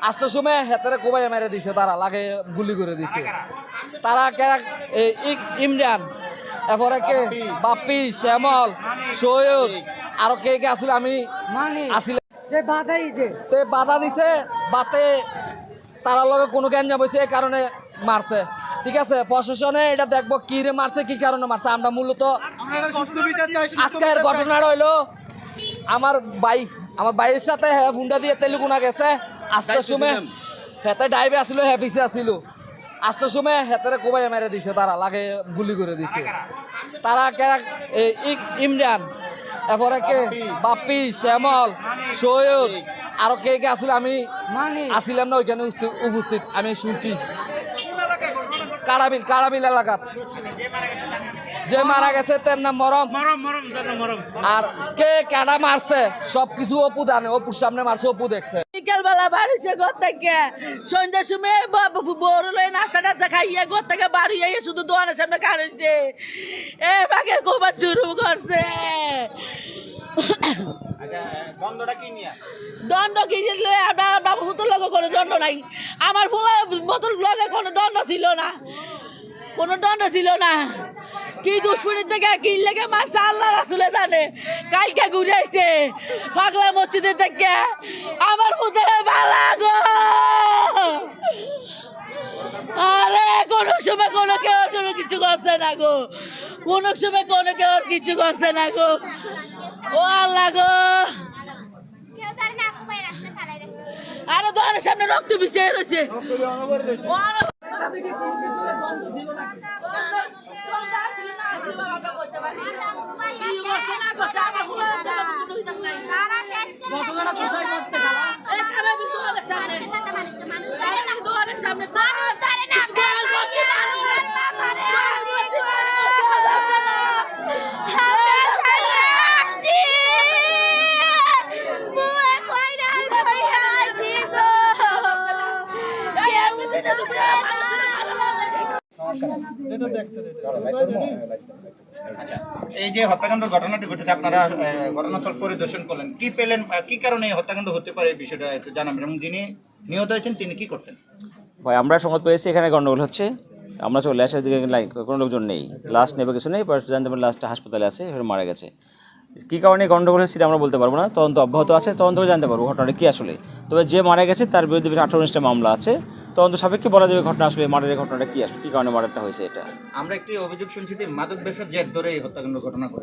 আসতে সময় হেতারে কোবাই মেরে দিছে, তারা লাগে গুলি করে দিছে। তারা ইমরান, এরপরে কে বাপ্পি, শ্যামল, সৈয়দ, আরো কে কে আসলে আমি আসলে বাধা দিছে, বাতে তারা লগে কোনো গ্যাঞ্জাম হয়েছে, এই কারণে মারছে। ঠিক আছে, প্রশাসনে এটা দেখবো কি রে মারছে, কি কারণে মারছে। আমরা মূলত আজকের ঘটনাটা হইলো আমার ভাইয়ের সাথে হুন্ডা দিয়ে তেলুগুনা গেছে। আসতে সময় হেতে ডাইভে আসিল, হ্যাঁ পিছে আসিল। আসতে সময় হেতারে কোবাই মেরে দিছে, তারা লাগে গুলি করে দিছে। তারা ইমরান, এরপরে কে বাপ্পি, শ্যামল, সৈয়দ, আরো কে কে আসলে আমি আসিলাম না ওইখানে উপস্থিত, আমি শুনছি। কারাবিল এলাকাত যে মারা গেছে তার নাম মরম। আর কে কাটা মারছে সবকিছু অপু জানে, অপুর সামনে মারছে, অপু দেখছে। বিকেলবেলা বাড়িছে ঘর থেকে, সন্ধ্যার সময় বড় লয়ে নাস্তাটা খাইয়ে ঘর থেকে বাড়ি আইয়ে শুধু দোকানের সামনে খাড়াইছে, এ ভাগে গোবার শুরু করছে। দণ্ড কি আমার হুতুর লগে কোনো দণ্ড নাই, আমার ফুলের বোতল লগে কোনো দণ্ড ছিল না, কোনো দণ্ড ছিল না। কি দুশ্মনীর থেকে কি লেগে মারছে আল্লাহ রাসূলে জানে। কালকে ঘুরে আইছে পাগলা মসজিদের থেকে, আমার ফুতে ভালা গো। আরে কোনো সময় কোনো কেউ কোনো কিছু করছে না গো, কোনো সময় কোনো কেউ কিছু করছে না গো। ও আল্লাহ গো, আরে দোকানের সামনে রক্ত বিছিয়ে রয়েছে। এই যে হত্যাকাণ্ড ঘটনাটি ঘটেছে, আপনারা ঘটনাস্থল পরিদর্শন করলেন, কি পেলেন, কি কারণে এই হত্যাকাণ্ড হতে পারে এই বিষয়টা একটু জানাবেন, এবং যিনি নিহত হয়েছেন তিনি কি করতেন? ভাই আমরা সংবাদ পেয়েছি এখানে গন্ডগোল হচ্ছে, আমরা চলে আসি, দিকে কোনো লোকজন নেই, লাস্ট নেবে কিছু নেই, জানতে পারি লাস্টটা হাসপাতালে আছে, এখানে মারা গেছে। কী কারণে গন্ডগোল হচ্ছে সেটা আমরা বলতে পারবো না, তদন্ত অব্যাহত আছে, তদন্ত করে জানতে পারবো ঘটনাটা কী আসলে। তবে যে মারা গেছে তার বিরুদ্ধে 18-19টা মামলা আছে, তদন্ত সাপেক্ষে বলা যাবে ঘটনা আসলে মার্ডারের ঘটনাটা কী আসলে, কী কারণে মার্ডারটা হয়েছে। এটা আমরা একটি অভিযোগ শুনছি যে মাদক ব্যবসার জের ধরে এই হত্যাকাণ্ড ঘটনা করেছে।